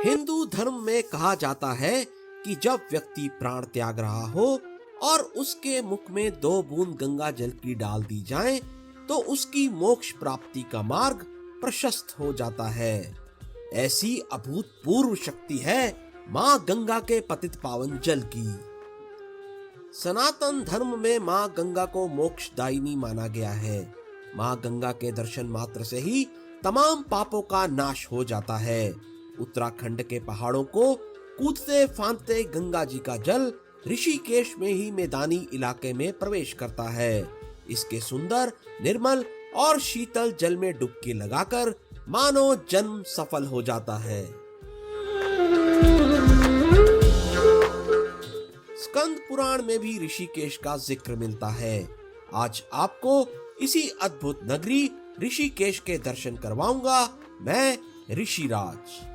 हिंदू धर्म में कहा जाता है कि जब व्यक्ति प्राण त्याग रहा हो और उसके मुख में 2 बूंद गंगा जल की डाल दी जाए तो उसकी मोक्ष प्राप्ति का मार्ग प्रशस्त हो जाता है। ऐसी अभूतपूर्व शक्ति है माँ गंगा के पतित पावन जल की। सनातन धर्म में माँ गंगा को मोक्षदायिनी माना गया है। माँ गंगा के दर्शन मात्र से ही तमाम पापों का नाश हो जाता है। उत्तराखंड के पहाड़ों को कूदते फांदते गंगा जी का जल ऋषिकेश में ही मैदानी इलाके में प्रवेश करता है। इसके सुंदर, निर्मल और शीतल जल में डुबकी लगाकर मानो जन्म सफल हो जाता है। स्कंद पुराण में भी ऋषिकेश का जिक्र मिलता है। आज आपको इसी अद्भुत नगरी ऋषिकेश के दर्शन करवाऊंगा मैं, ऋषिराज।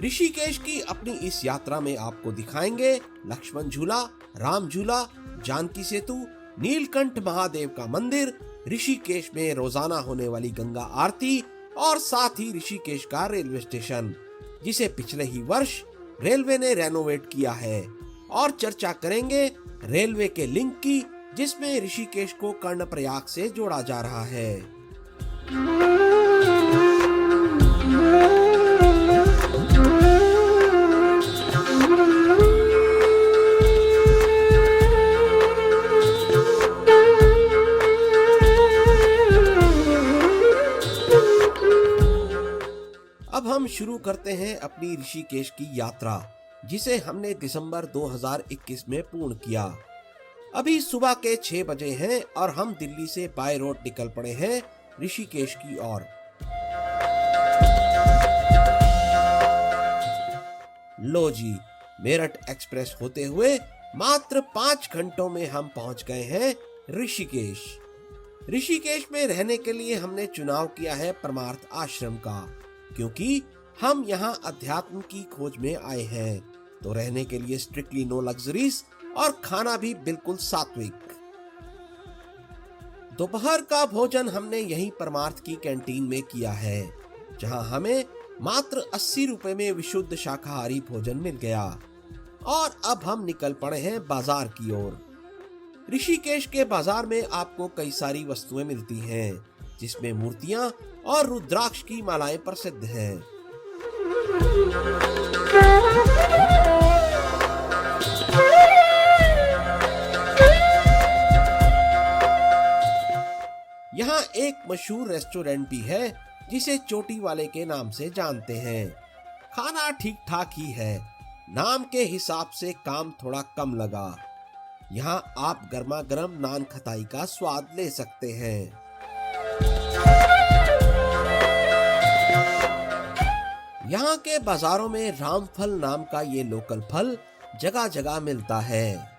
ऋषिकेश की अपनी इस यात्रा में आपको दिखाएंगे लक्ष्मण झूला, राम झूला, जानकी सेतु, नीलकंठ महादेव का मंदिर, ऋषिकेश में रोजाना होने वाली गंगा आरती और साथ ही ऋषिकेश का रेलवे स्टेशन, जिसे पिछले ही वर्ष रेलवे ने रेनोवेट किया है। और चर्चा करेंगे रेलवे के लिंक की, जिसमें ऋषिकेश को कर्णप्रयाग से जोड़ा जा रहा है। अब हम शुरू करते हैं अपनी ऋषिकेश की यात्रा, जिसे हमने दिसंबर 2021 में पूर्ण किया। अभी सुबह के 6 बजे हैं और हम दिल्ली से बाय रोड निकल पड़े हैं ऋषिकेश की ओर। लो जी, मेरठ एक्सप्रेस होते हुए मात्र 5 घंटों में हम पहुंच गए हैं ऋषिकेश। ऋषिकेश में रहने के लिए हमने चुनाव किया है परमार्थ आश्रम का, क्योंकि हम यहाँ अध्यात्म की खोज में आए हैं। तो रहने के लिए स्ट्रिक्टली नो लग्जरीज और खाना भी बिल्कुल सात्विक। दोपहर का भोजन हमने यहीं परमार्थ की कैंटीन में किया है, जहां हमें मात्र 80 रुपए में विशुद्ध शाकाहारी भोजन मिल गया। और अब हम निकल पड़े हैं बाजार की ओर। ऋषिकेश के बाजार में आपको कई सारी वस्तुएं मिलती हैं, जिसमें मूर्तियां और रुद्राक्ष की मालाएं प्रसिद्ध हैं। यहाँ एक मशहूर रेस्टोरेंट भी है, जिसे चोटी वाले के नाम से जानते हैं। खाना ठीक ठाक ही है, नाम के हिसाब से काम थोड़ा कम लगा। यहाँ आप गर्मा गर्म नान खटाई का स्वाद ले सकते हैं। यहाँ के बाजारों में रामफल नाम का ये लोकल फल जगह जगह मिलता है।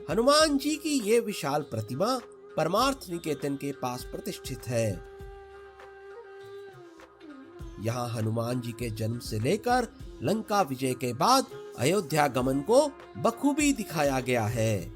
हनुमान जी की ये विशाल प्रतिमा परमार्थ निकेतन के पास प्रतिष्ठित है। यहाँ हनुमान जी के जन्म से लेकर लंका विजय के बाद अयोध्या गमन को बखूबी दिखाया गया है।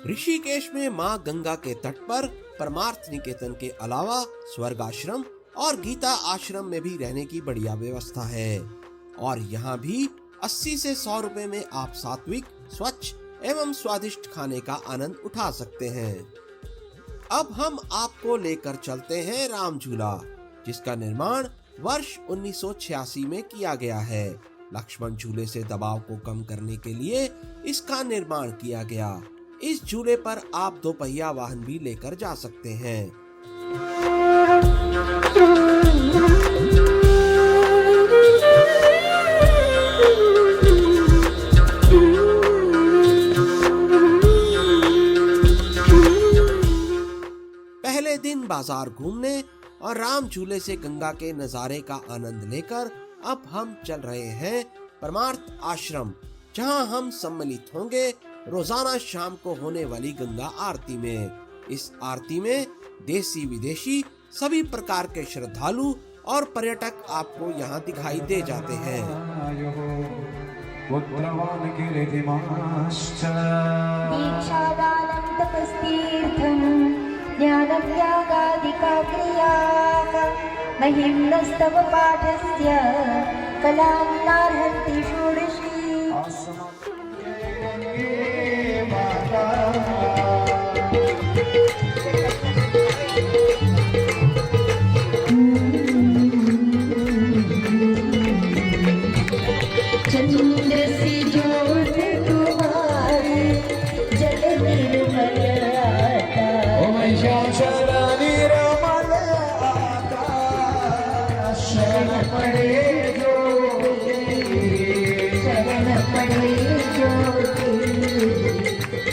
ऋषिकेश में माँ गंगा के तट पर परमार्थ निकेतन के अलावा स्वर्ग आश्रम और गीता आश्रम में भी रहने की बढ़िया व्यवस्था है। और यहाँ भी 80 से 100 रुपए में आप सात्विक, स्वच्छ एवं स्वादिष्ट खाने का आनंद उठा सकते हैं। अब हम आपको लेकर चलते हैं राम झूला, जिसका निर्माण वर्ष 1986 में किया गया है। लक्ष्मण झूले से दबाव को कम करने के लिए इसका निर्माण किया गया। इस झूले पर आप 2 पहिया वाहन भी लेकर जा सकते हैं। पहले दिन बाजार घूमने और राम झूले से गंगा के नजारे का आनंद लेकर अब हम चल रहे हैं परमार्थ आश्रम, जहां हम सम्मिलित होंगे रोजाना शाम को होने वाली गंगा आरती में। इस आरती में देसी विदेशी सभी प्रकार के श्रद्धालु और पर्यटक आपको यहाँ दिखाई दे जाते हैं। दीक्षादानं तपस्तीर्थं ज्ञानं यागादिका क्रियाः महिम्नस्तव पाठस्य कलां नार्हन्ति षोडशी। चंद्र से जोत तुम्हारी जल निर्मल आता, शरण पड़े जो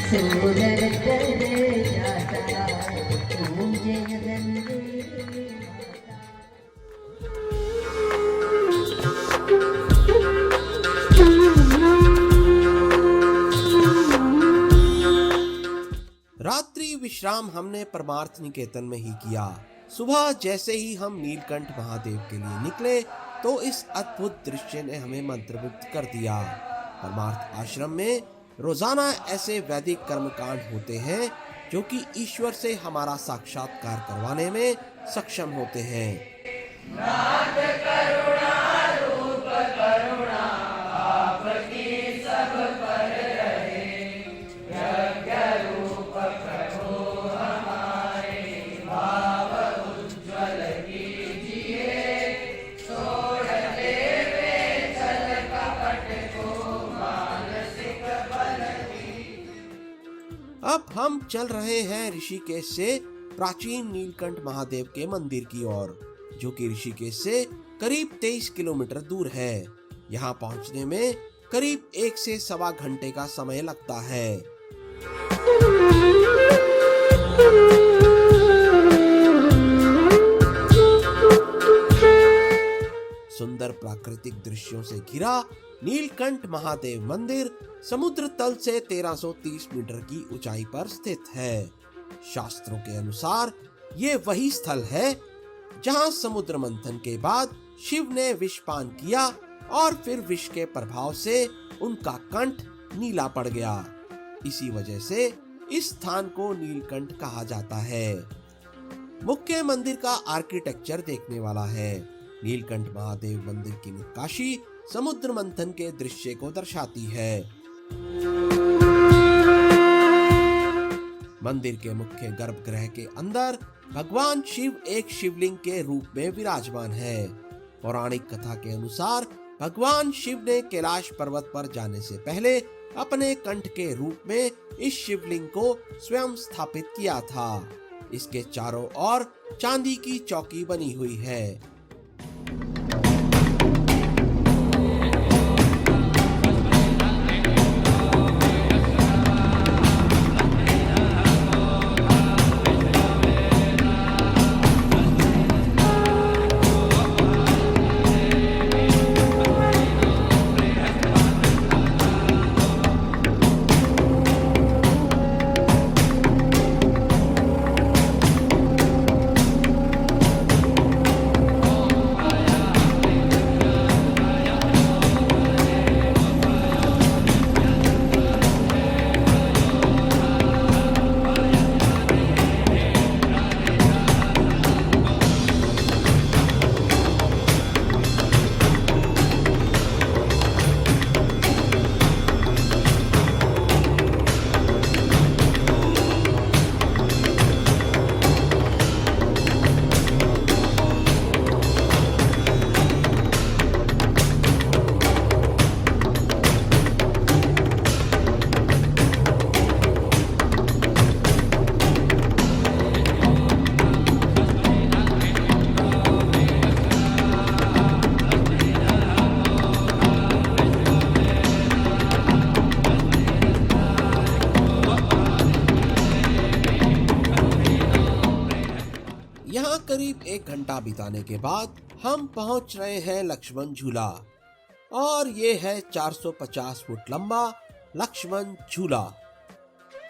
सोदर कर जाता तुम जय वंदे रात्रि विश्राम हमने परमार्थ निकेतन में ही किया। सुबह जैसे ही हम नीलकंठ महादेव के लिए निकले तो इस अद्भुत दृश्य ने हमें मंत्रमुग्ध कर दिया। परमार्थ आश्रम में रोजाना ऐसे वैदिक कर्मकांड होते हैं जो कि ईश्वर से हमारा साक्षात्कार करवाने में सक्षम होते हैं। अब हम चल रहे हैं ऋषिकेश से प्राचीन नीलकंठ महादेव के मंदिर की ओर, जो कि ऋषिकेश से करीब 23 किलोमीटर दूर है। यहाँ पहुँचने में करीब 1 से सवा घंटे का समय लगता है। सुंदर प्राकृतिक दृश्यों से घिरा नीलकंठ महादेव मंदिर समुद्र तल से 1330 मीटर की ऊंचाई पर स्थित है। शास्त्रों के अनुसार ये वही स्थल है जहां समुद्र मंथन के बाद शिव ने विषपान किया और फिर विष के प्रभाव से उनका कंठ नीला पड़ गया। इसी वजह से इस स्थान को नीलकंठ कहा जाता है। मुख्य मंदिर का आर्किटेक्चर देखने वाला है। नीलकंठ महादेव मंदिर की नक्काशी समुद्र मंथन के दृश्य को दर्शाती है। मंदिर के मुख्य गर्भगृह के अंदर भगवान शिव एक शिवलिंग के रूप में विराजमान है। पौराणिक कथा के अनुसार भगवान शिव ने कैलाश पर्वत पर जाने से पहले अपने कंठ के रूप में इस शिवलिंग को स्वयं स्थापित किया था। इसके चारों ओर चांदी की चौकी बनी हुई है। करीब 1 घंटा बिताने के बाद हम पहुंच रहे हैं लक्ष्मण झूला और ये है 450 फुट लंबा लक्ष्मण झूला।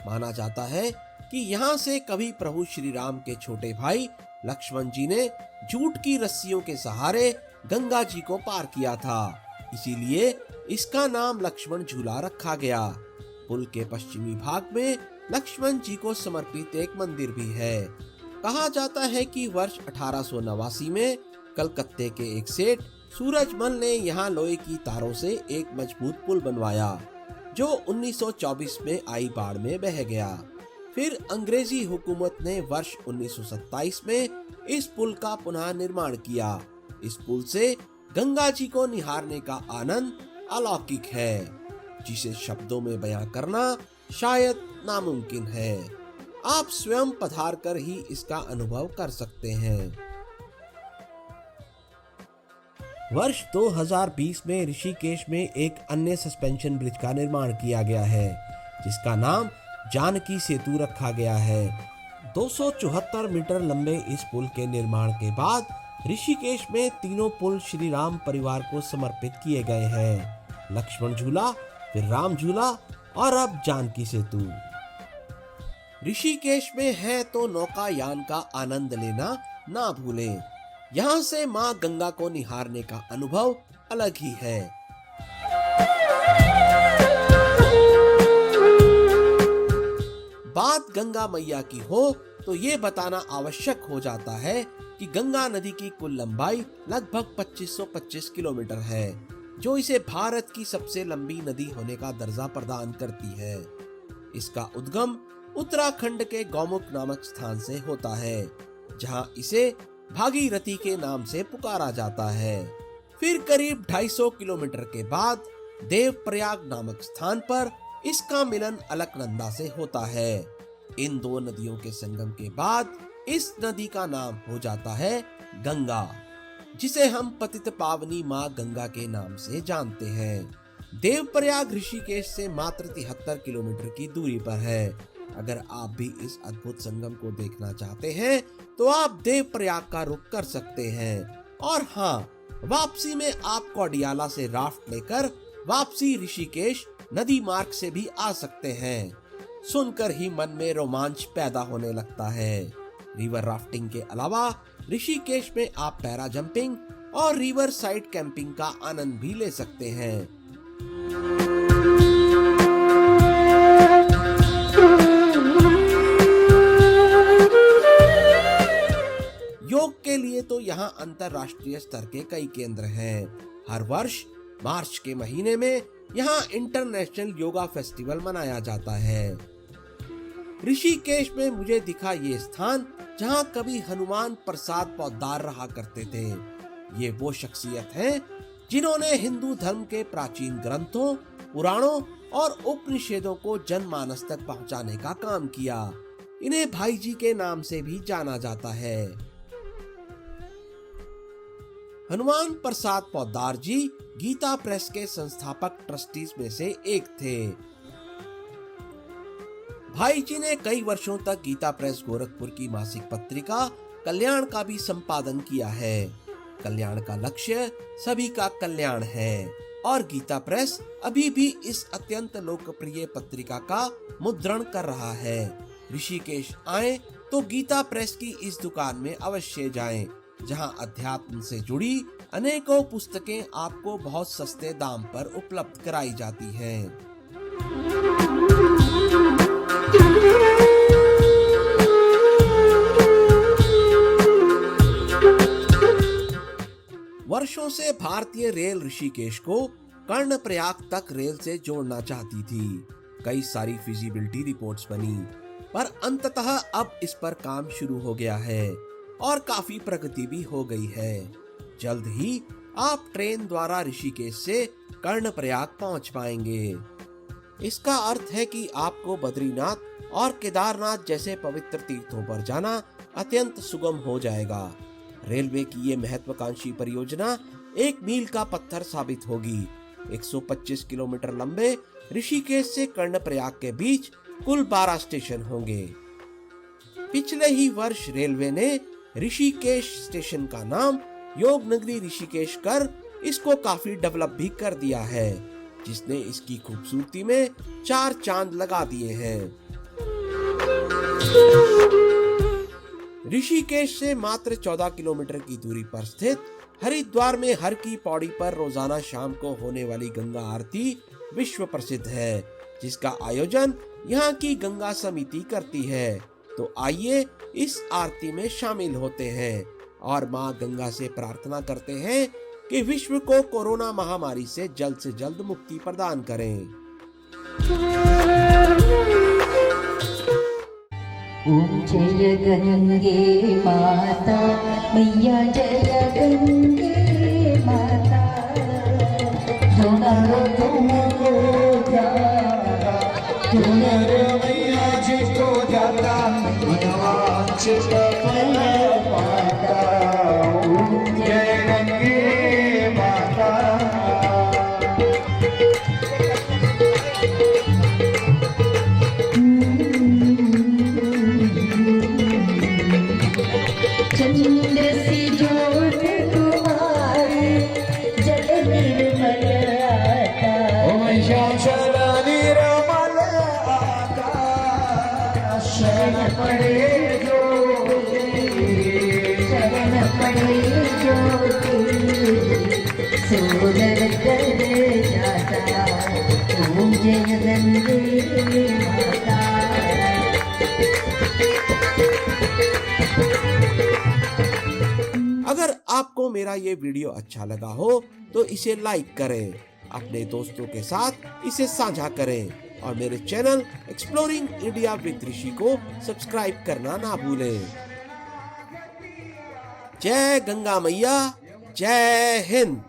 माना जाता है कि यहाँ से कभी प्रभु श्री राम के छोटे भाई लक्ष्मण जी ने जूट की रस्सियों के सहारे गंगा जी को पार किया था, इसीलिए इसका नाम लक्ष्मण झूला रखा गया। पुल के पश्चिमी भाग में लक्ष्मण जी को समर्पित एक मंदिर भी है। कहा जाता है कि वर्ष 1889 में कलकत्ते के एक सेठ सूरजमल ने यहाँ लोहे की तारों से एक मजबूत पुल बनवाया, जो 1924 में आई बाढ़ में बह गया। फिर अंग्रेजी हुकूमत ने वर्ष 1927 में इस पुल का पुनः निर्माण किया। इस पुल से गंगा जी को निहारने का आनंद अलौकिक है, जिसे शब्दों में बयां करना शायद नामुमकिन है। आप स्वयं पधार कर ही इसका अनुभव कर सकते हैं। वर्ष 2020 में ऋषिकेश में एक अन्य सस्पेंशन ब्रिज का निर्माण किया गया है, जिसका नाम जानकी सेतु रखा गया है। 274 मीटर लंबे इस पुल के निर्माण के बाद ऋषिकेश में तीनों पुल श्री राम परिवार को समर्पित किए गए हैं। लक्ष्मण झूला, फिर राम झूला और अब जानकी सेतु। ऋषिकेश में है तो नौकायान का आनंद लेना ना भूलें। यहाँ से माँ गंगा को निहारने का अनुभव अलग ही है। बात गंगा मैया की हो तो ये बताना आवश्यक हो जाता है कि गंगा नदी की कुल लंबाई लगभग 2525 किलोमीटर है, जो इसे भारत की सबसे लंबी नदी होने का दर्जा प्रदान करती है। इसका उद्गम उत्तराखंड के गौमुख नामक स्थान से होता है, जहां इसे भागीरथी के नाम से पुकारा जाता है। फिर करीब 250 किलोमीटर के बाद देवप्रयाग नामक स्थान पर इसका मिलन अलकनंदा से होता है। इन दो नदियों के संगम के बाद इस नदी का नाम हो जाता है गंगा, जिसे हम पतित पावनी माँ गंगा के नाम से जानते हैं। देवप्रयाग ऋषिकेश से मात्र 73 किलोमीटर की दूरी पर है। अगर आप भी इस अद्भुत संगम को देखना चाहते हैं तो आप देवप्रयाग का रुख कर सकते हैं। और हाँ, वापसी में आप कोडियाला से राफ्ट लेकर वापसी ऋषिकेश नदी मार्ग से भी आ सकते हैं। सुनकर ही मन में रोमांच पैदा होने लगता है। रिवर राफ्टिंग के अलावा ऋषिकेश में आप पैरा जंपिंग और रिवर साइड कैंपिंग का आनंद भी ले सकते हैं। योग के लिए तो यहाँ अंतरराष्ट्रीय स्तर के कई केंद्र हैं। हर वर्ष मार्च के महीने में यहाँ इंटरनेशनल योगा फेस्टिवल मनाया जाता है। ऋषिकेश में मुझे दिखा ये स्थान जहाँ कभी हनुमान प्रसाद पोद्दार रहा करते थे। ये वो शख्सियत हैं जिन्होंने हिंदू धर्म के प्राचीन ग्रंथों, पुराणों और उपनिषदों को जनमानस तक पहुँचाने का काम किया। इन्हें भाई जी के नाम से भी जाना जाता है। हनुमान प्रसाद पोद्दार जी गीता प्रेस के संस्थापक ट्रस्टीज में से एक थे। भाई जी ने कई वर्षों तक गीता प्रेस गोरखपुर की मासिक पत्रिका कल्याण का भी संपादन किया है। कल्याण का लक्ष्य सभी का कल्याण है और गीता प्रेस अभी भी इस अत्यंत लोकप्रिय पत्रिका का मुद्रण कर रहा है। ऋषिकेश आए तो गीता प्रेस की इस दुकान में अवश्य जाएं, जहां अध्यात्म से जुड़ी अनेकों पुस्तकें आपको बहुत सस्ते दाम पर उपलब्ध कराई जाती हैं। वर्षों से भारतीय रेल ऋषिकेश को कर्णप्रयाग तक रेल से जोड़ना चाहती थी। कई सारी फिजिबिलिटी रिपोर्ट्स बनी, पर अंततः अब इस पर काम शुरू हो गया है और काफी प्रगति भी हो गई है। जल्द ही आप ट्रेन द्वारा ऋषिकेश से कर्णप्रयाग पहुंच पाएंगे। इसका अर्थ है कि आपको बद्रीनाथ और केदारनाथ जैसे पवित्र तीर्थों पर जाना अत्यंत सुगम हो जाएगा। रेलवे की ये महत्वाकांक्षी परियोजना एक मील का पत्थर साबित होगी। 125 किलोमीटर लंबे ऋषिकेश से कर्णप्रयाग के बीच कुल 12 स्टेशन होंगे। पिछले ही वर्ष रेलवे ने ऋषिकेश स्टेशन का नाम योग नगरी ऋषिकेश कर इसको काफी डेवलप भी कर दिया है, जिसने इसकी खूबसूरती में 4 चांद लगा दिए हैं। ऋषिकेश से मात्र 14 किलोमीटर की दूरी पर स्थित हरिद्वार में हर की पौड़ी पर रोजाना शाम को होने वाली गंगा आरती विश्व प्रसिद्ध है, जिसका आयोजन यहाँ की गंगा समिति करती है। तो आइए इस आरती में शामिल होते हैं और माँ गंगा से प्रार्थना करते हैं कि विश्व को कोरोना महामारी से जल्द मुक्ति प्रदान करें। ओम जय गंगे माता मैया, जय गंगे माता। मैया जी को जाता मनवांछित फल पाता। ओम जय गंगे माता। चंद्र सी ज्योत तुम्हारी जल निर्मल आता। चल निर्मल आता। शरण पड़े जो शरण पड़े ज्योति सोनर कर जाता। ओम जय गंगे माता। अगर आपको मेरा ये वीडियो अच्छा लगा हो तो इसे लाइक करें, अपने दोस्तों के साथ इसे साझा करें और मेरे चैनल एक्सप्लोरिंग इंडिया विद ऋषि को सब्सक्राइब करना ना भूलें। जय गंगा मैया, जय हिंद।